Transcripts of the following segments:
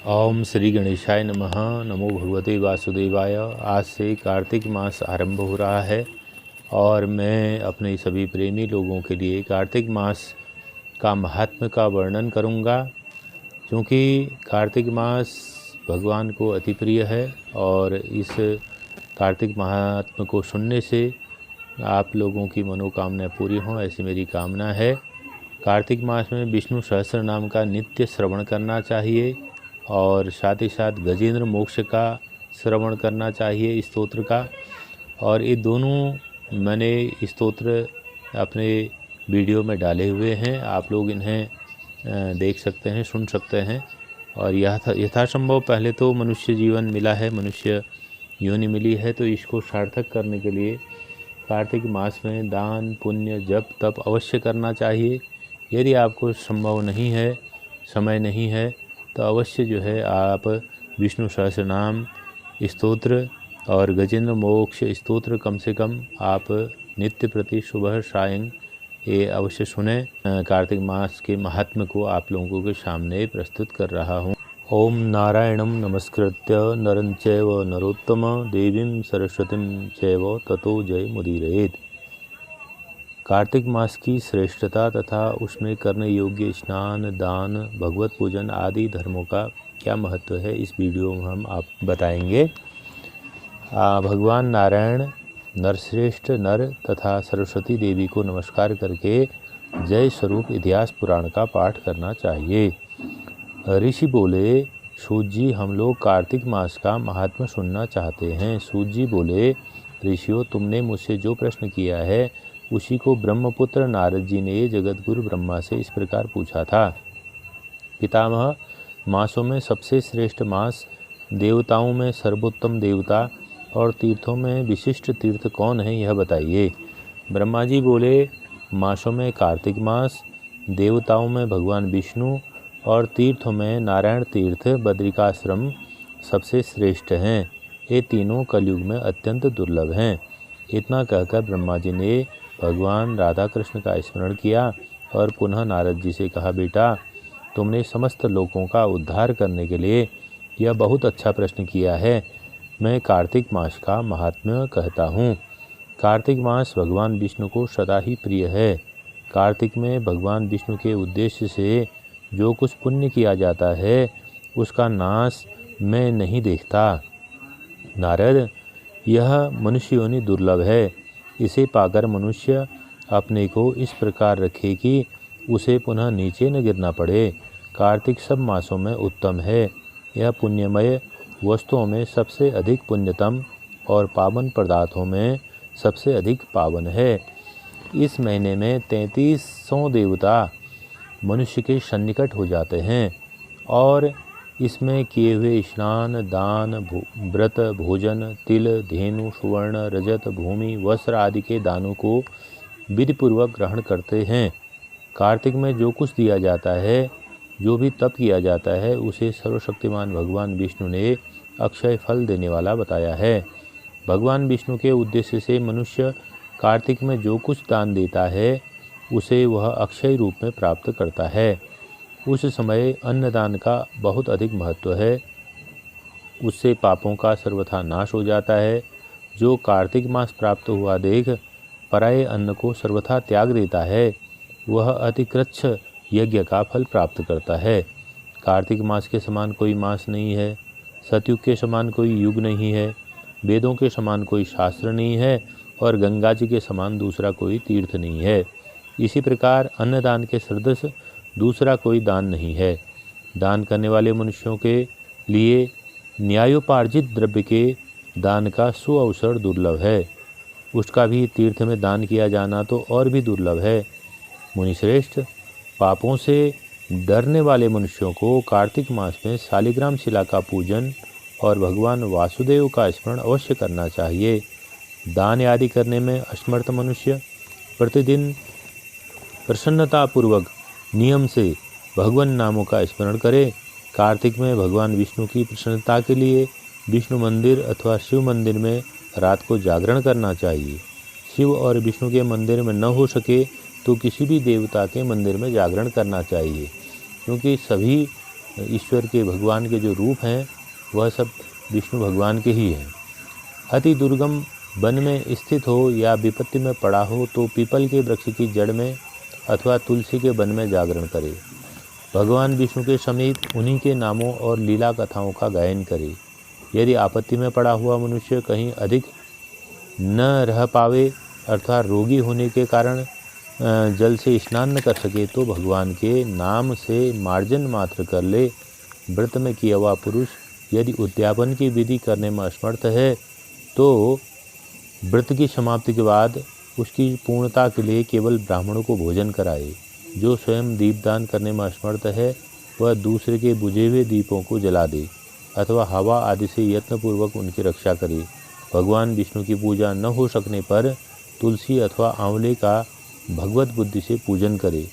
ओम श्री गणेशाय नमः। नमो भगवते वासुदेवाय। आज से कार्तिक मास आरंभ हो रहा है और मैं अपने सभी प्रेमी लोगों के लिए कार्तिक मास का महात्म्य का वर्णन करूंगा, क्योंकि कार्तिक मास भगवान को अति प्रिय है और इस कार्तिक महात्म्य को सुनने से आप लोगों की मनोकामना पूरी हों, ऐसी मेरी कामना है। कार्तिक मास में विष्णु सहस्त्र नाम का नित्य श्रवण करना चाहिए और साथ ही साथ गजेंद्र मोक्ष का श्रवण करना चाहिए स्तोत्र का। और ये दोनों मैंने स्तोत्र अपने वीडियो में डाले हुए हैं, आप लोग इन्हें देख सकते हैं, सुन सकते हैं। और यथासंभव पहले तो मनुष्य जीवन मिला है, मनुष्य योनि मिली है, तो इसको सार्थक करने के लिए कार्तिक मास में दान पुण्य जप तप अवश्य करना चाहिए। यदि आपको संभव नहीं है, समय नहीं है, तो अवश्य जो है आप विष्णु सहस्रनाम स्तोत्र और गजेंद्र मोक्ष स्तोत्र कम से कम आप नित्य प्रति सुबह सायं ये अवश्य सुने। कार्तिक मास के महात्म्य को आप लोगों के सामने प्रस्तुत कर रहा हूँ। ओम नारायणं नमस्कृत्य नरं चैव नरोत्तमं देवीं सरस्वतीं चैव ततो जयमुदीरयेत्। कार्तिक मास की श्रेष्ठता तथा उसमें करने योग्य स्नान दान भगवत पूजन आदि धर्मों का क्या महत्व है, इस वीडियो में हम आप बताएंगे। भगवान नारायण नरश्रेष्ठ नर तथा सरस्वती देवी को नमस्कार करके जय स्वरूप इतिहास पुराण का पाठ करना चाहिए। ऋषि बोले, सूत जी हम लोग कार्तिक मास का महात्म्य सुनना चाहते हैं। सूत जी बोले, ऋषियों तुमने मुझसे जो प्रश्न किया है उसी को ब्रह्मपुत्र नारद जी ने जगतगुरु ब्रह्मा से इस प्रकार पूछा था। पितामह, मासों में सबसे श्रेष्ठ मास, देवताओं में सर्वोत्तम देवता और तीर्थों में विशिष्ट तीर्थ कौन है, यह बताइए। ब्रह्मा जी बोले, मासों में कार्तिक मास, देवताओं में भगवान विष्णु और तीर्थों में नारायण तीर्थ बद्रिकाश्रम सबसे श्रेष्ठ हैं। ये तीनों कलयुग में अत्यंत दुर्लभ हैं। इतना कहकर ब्रह्मा जी ने भगवान राधा कृष्ण का स्मरण किया और पुनः नारद जी से कहा, बेटा तुमने समस्त लोगों का उद्धार करने के लिए यह बहुत अच्छा प्रश्न किया है। मैं कार्तिक मास का महात्म्य कहता हूँ। कार्तिक मास भगवान विष्णु को सदा ही प्रिय है। कार्तिक में भगवान विष्णु के उद्देश्य से जो कुछ पुण्य किया जाता है उसका नाश मैं नहीं देखता। नारद, यह मनुष्य योनि दुर्लभ है। इसे पाकर मनुष्य अपने को इस प्रकार रखे कि उसे पुनः नीचे न गिरना पड़े। कार्तिक सब मासों में उत्तम है। यह पुण्यमय वस्तुओं में सबसे अधिक पुण्यतम और पावन पदार्थों में सबसे अधिक पावन है। इस महीने में 3300 देवता मनुष्य के सन्निकट हो जाते हैं और इसमें किए हुए स्नान दान व्रत भोजन तिल धेनु सुवर्ण रजत भूमि वस्त्र आदि के दानों को विधिपूर्वक ग्रहण करते हैं। कार्तिक में जो कुछ दिया जाता है, जो भी तप किया जाता है, उसे सर्वशक्तिमान भगवान विष्णु ने अक्षय फल देने वाला बताया है। भगवान विष्णु के उद्देश्य से मनुष्य कार्तिक में जो कुछ दान देता है उसे वह अक्षय रूप में प्राप्त करता है। उस समय अन्नदान का बहुत अधिक महत्व है। उससे पापों का सर्वथा नाश हो जाता है। जो कार्तिक मास प्राप्त हुआ देख पराये अन्न को सर्वथा त्याग देता है, वह अतिकृच्छ यज्ञ का फल प्राप्त करता है। कार्तिक मास के समान कोई मास नहीं है, सतयुग के समान कोई युग नहीं है, वेदों के समान कोई शास्त्र नहीं है और गंगा जी के समान दूसरा कोई तीर्थ नहीं है। इसी प्रकार अन्नदान के सदृश दूसरा कोई दान नहीं है। दान करने वाले मनुष्यों के लिए न्यायोपार्जित द्रव्य के दान का सुअवसर दुर्लभ है। उसका भी तीर्थ में दान किया जाना तो और भी दुर्लभ है। मुनिश्रेष्ठ, पापों से डरने वाले मनुष्यों को कार्तिक मास में शालिग्राम शिला का पूजन और भगवान वासुदेव का स्मरण अवश्य करना चाहिए। दान आदि करने में असमर्थ मनुष्य प्रतिदिन प्रसन्नतापूर्वक नियम से भगवान नामों का स्मरण करे। कार्तिक में भगवान विष्णु की प्रसन्नता के लिए विष्णु मंदिर अथवा शिव मंदिर में रात को जागरण करना चाहिए। शिव और विष्णु के मंदिर में न हो सके तो किसी भी देवता के मंदिर में जागरण करना चाहिए, क्योंकि सभी ईश्वर के भगवान के जो रूप हैं वह सब विष्णु भगवान के ही हैं। अति दुर्गम वन में स्थित हो या विपत्ति में पड़ा हो तो पीपल के वृक्ष की जड़ में अथवा तुलसी के वन में जागरण करे। भगवान विष्णु के समीप उन्हीं के नामों और लीला कथाओं का गायन करे। यदि आपत्ति में पड़ा हुआ मनुष्य कहीं अधिक न रह पावे अर्थात रोगी होने के कारण जल से स्नान न कर सके तो भगवान के नाम से मार्जन मात्र कर ले। व्रत में किया हुआ पुरुष यदि उद्यापन की विधि करने में असमर्थ है तो व्रत की समाप्ति के बाद उसकी पूर्णता के लिए केवल ब्राह्मणों को भोजन कराए। जो स्वयं दीपदान करने में असमर्थ है वह दूसरे के बुझे हुए दीपों को जला दे अथवा हवा आदि से यत्नपूर्वक उनकी रक्षा करे। भगवान विष्णु की पूजा न हो सकने पर तुलसी अथवा आंवले का भगवत बुद्धि से पूजन करे।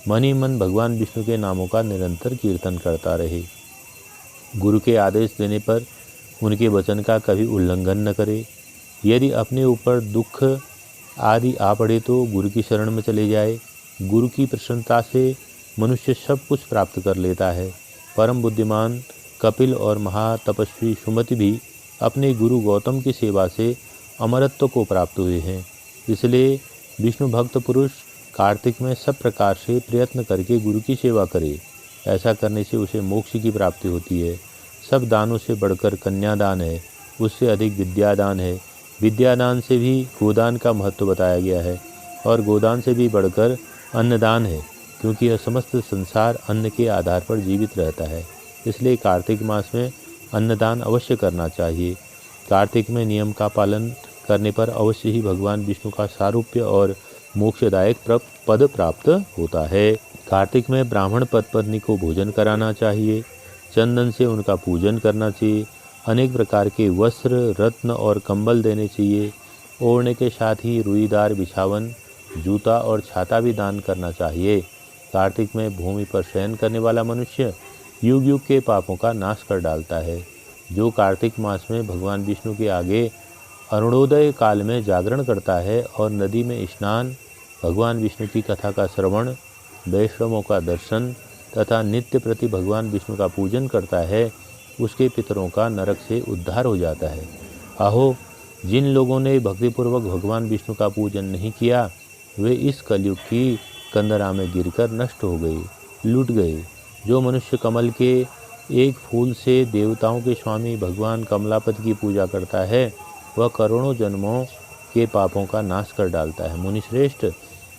मन ही मन भगवान विष्णु के नामों का निरंतर कीर्तन करता रहे। गुरु के आदेश देने पर उनके वचन का कभी उल्लंघन न करे। यदि अपने ऊपर दुख आदि आ पड़े तो गुरु की शरण में चले जाए। गुरु की प्रसन्नता से मनुष्य सब कुछ प्राप्त कर लेता है। परम बुद्धिमान कपिल और महातपस्वी सुमति भी अपने गुरु गौतम की सेवा से अमरत्व को प्राप्त हुए हैं। इसलिए विष्णु भक्त पुरुष कार्तिक में सब प्रकार से प्रयत्न करके गुरु की सेवा करे। ऐसा करने से उसे मोक्ष की प्राप्ति होती है। सब दानों से बढ़कर कन्यादान है, उससे अधिक विद्यादान है। विद्यादान से भी गोदान का महत्व बताया गया है और गोदान से भी बढ़कर अन्नदान है, क्योंकि यह समस्त संसार अन्न के आधार पर जीवित रहता है। इसलिए कार्तिक मास में अन्नदान अवश्य करना चाहिए। कार्तिक में नियम का पालन करने पर अवश्य ही भगवान विष्णु का सारूप्य और मोक्षदायक पद प्राप्त होता है। कार्तिक में ब्राह्मण पत्नी को भोजन कराना चाहिए। चंदन से उनका पूजन करना चाहिए। अनेक प्रकार के वस्त्र, रत्न और कंबल देने चाहिए। ओढ़ने के साथ ही रुईदार बिछावन, जूता और छाता भी दान करना चाहिए। कार्तिक में भूमि पर शयन करने वाला मनुष्य युग युग के पापों का नाश कर डालता है। जो कार्तिक मास में भगवान विष्णु के आगे अरुणोदय काल में जागरण करता है और नदी में स्नान, भगवान विष्णु की कथा का श्रवण, वैष्णवों का दर्शन तथा नित्य प्रति भगवान विष्णु का पूजन करता है, उसके पितरों का नरक से उद्धार हो जाता है। अहो, जिन लोगों ने भक्तिपूर्वक भगवान विष्णु का पूजन नहीं किया वे इस कलयुग की कंदरा में गिरकर नष्ट हो गए, लूट गए। जो मनुष्य कमल के एक फूल से देवताओं के स्वामी भगवान कमलापति की पूजा करता है वह करोड़ों जन्मों के पापों का नाश कर डालता है। मुनिश्रेष्ठ,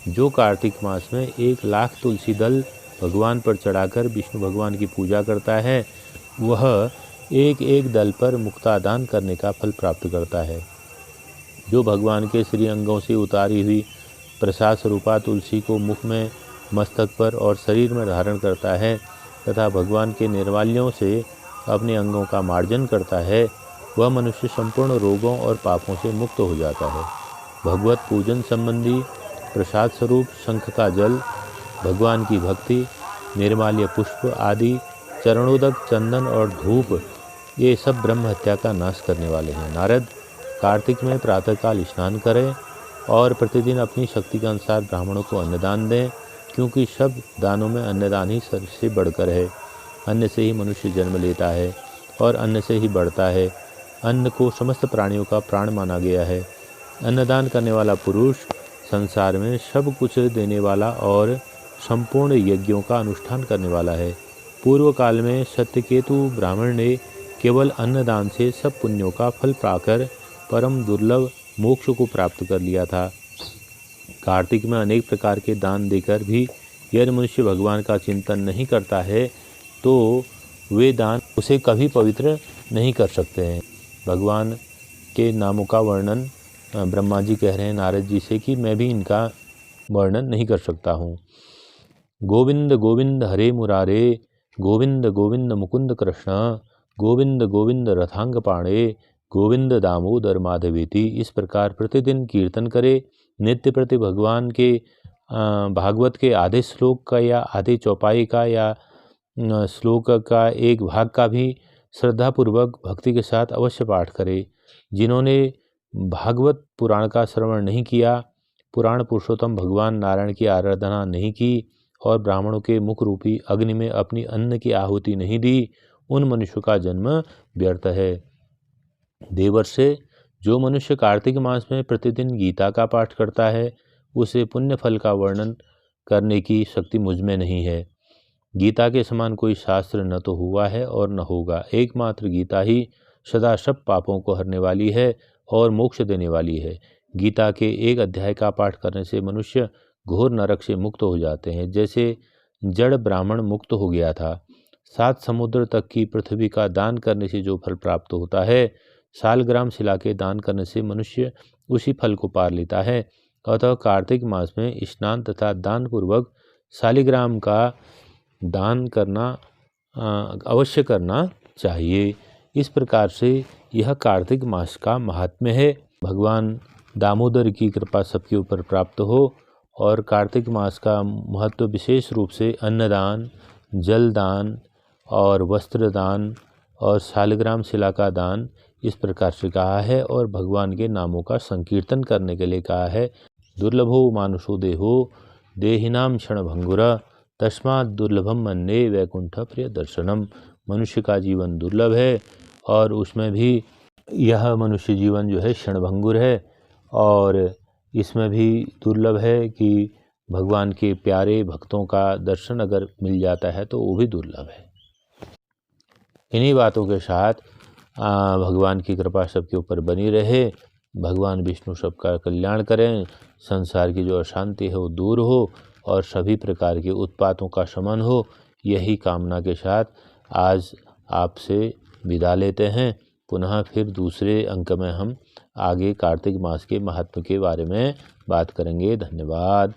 जो कार्तिक मास में 1,00,000 तुलसी दल भगवान पर चढ़ाकर विष्णु भगवान की पूजा करता है वह एक एक दल पर मुक्तादान करने का फल प्राप्त करता है। जो भगवान के श्री अंगों से उतारी हुई प्रसाद स्वरूपा तुलसी को मुख में, मस्तक पर और शरीर में धारण करता है तथा भगवान के निर्माल्यों से अपने अंगों का मार्जन करता है वह मनुष्य संपूर्ण रोगों और पापों से मुक्त हो जाता है। भगवत पूजन संबंधी प्रसाद स्वरूप शंख का जल, भगवान की भक्ति, निर्माल्य पुष्प आदि, चरणोदक, चंदन और धूप ये सब ब्रह्म हत्या का नाश करने वाले हैं। नारद, कार्तिक में प्रातःकाल स्नान करें और प्रतिदिन अपनी शक्ति के अनुसार ब्राह्मणों को अन्नदान दें, क्योंकि सब दानों में अन्नदान ही सबसे बढ़कर है। अन्न से ही मनुष्य जन्म लेता है और अन्न से ही बढ़ता है। अन्न को समस्त प्राणियों का प्राण माना गया है। अन्नदान करने वाला पुरुष संसार में सब कुछ देने वाला और संपूर्ण यज्ञों का अनुष्ठान करने वाला है। पूर्व काल में सत्यकेतु ब्राह्मण ने केवल अन्नदान से सब पुण्यों का फल पाकर परम दुर्लभ मोक्ष को प्राप्त कर लिया था। कार्तिक में अनेक प्रकार के दान देकर भी यदि मनुष्य भगवान का चिंतन नहीं करता है तो वे दान उसे कभी पवित्र नहीं कर सकते हैं। भगवान के नामों का वर्णन ब्रह्मा जी कह रहे हैं नारद जी से कि मैं भी इनका वर्णन नहीं कर सकता हूँ। गोविंद गोविंद हरे मुरारे, गोविंद गोविंद मुकुंद कृष्ण, गोविंद गोविंद रथांग पाणे, गोविंद दामोदर माधवेति। इस प्रकार प्रतिदिन कीर्तन करे। नित्य प्रति भगवान के भागवत के आधे श्लोक का या आधे चौपाई का या श्लोक का एक भाग का भी श्रद्धापूर्वक भक्ति के साथ अवश्य पाठ करे। जिन्होंने भागवत पुराण का श्रवण नहीं किया, पुराण पुरुषोत्तम भगवान नारायण की आराधना नहीं की और ब्राह्मणों के मुख रूपी अग्नि में अपनी अन्न की आहुति नहीं दी, उन मनुष्य का जन्म व्यर्थ है। देवर्षे, जो मनुष्य कार्तिक मास में प्रतिदिन गीता का पाठ करता है, उसे पुण्य फल का वर्णन करने की शक्ति मुझ में नहीं है। गीता के समान कोई शास्त्र न तो हुआ है और न होगा। एकमात्र गीता ही सदा सब पापों को हरने वाली है और मोक्ष देने वाली है। गीता के एक अध्याय का पाठ करने से मनुष्य घोर नरक से मुक्त हो जाते हैं, जैसे जड़ ब्राह्मण मुक्त हो गया था। 7 समुद्र तक की पृथ्वी का दान करने से जो फल प्राप्त होता है, सालग्राम शिला के दान करने से मनुष्य उसी फल को पा लेता है। अतः कार्तिक मास में स्नान तथा दान पूर्वक शालिग्राम का दान करना अवश्य करना चाहिए। इस प्रकार से यह कार्तिक मास का महात्म्य है। भगवान दामोदर की कृपा सबके ऊपर प्राप्त हो और कार्तिक मास का महत्व विशेष रूप से अन्नदान, जलदान और वस्त्रदान और शालिग्राम शिला का दान इस प्रकार से कहा है और भगवान के नामों का संकीर्तन करने के लिए कहा है। दुर्लभो मानुषो देहो देहिनाम क्षणभंगुरा तस्मात् दुर्लभम मन्ये वैकुंठ प्रिय दर्शनम। मनुष्य का जीवन दुर्लभ है और उसमें भी यह मनुष्य जीवन जो है क्षणभंगुर है और इसमें भी दुर्लभ है कि भगवान के प्यारे भक्तों का दर्शन अगर मिल जाता है तो वो भी दुर्लभ है। इन्हीं बातों के साथ भगवान की कृपा सबके ऊपर बनी रहे। भगवान विष्णु सबका कल्याण करें, संसार की जो अशांति है वो दूर हो और सभी प्रकार के उत्पातों का शमन हो। यही कामना के साथ आज आपसे विदा लेते हैं। पुनः फिर दूसरे अंक में हम आगे कार्तिक मास के महत्व के बारे में बात करेंगे। धन्यवाद।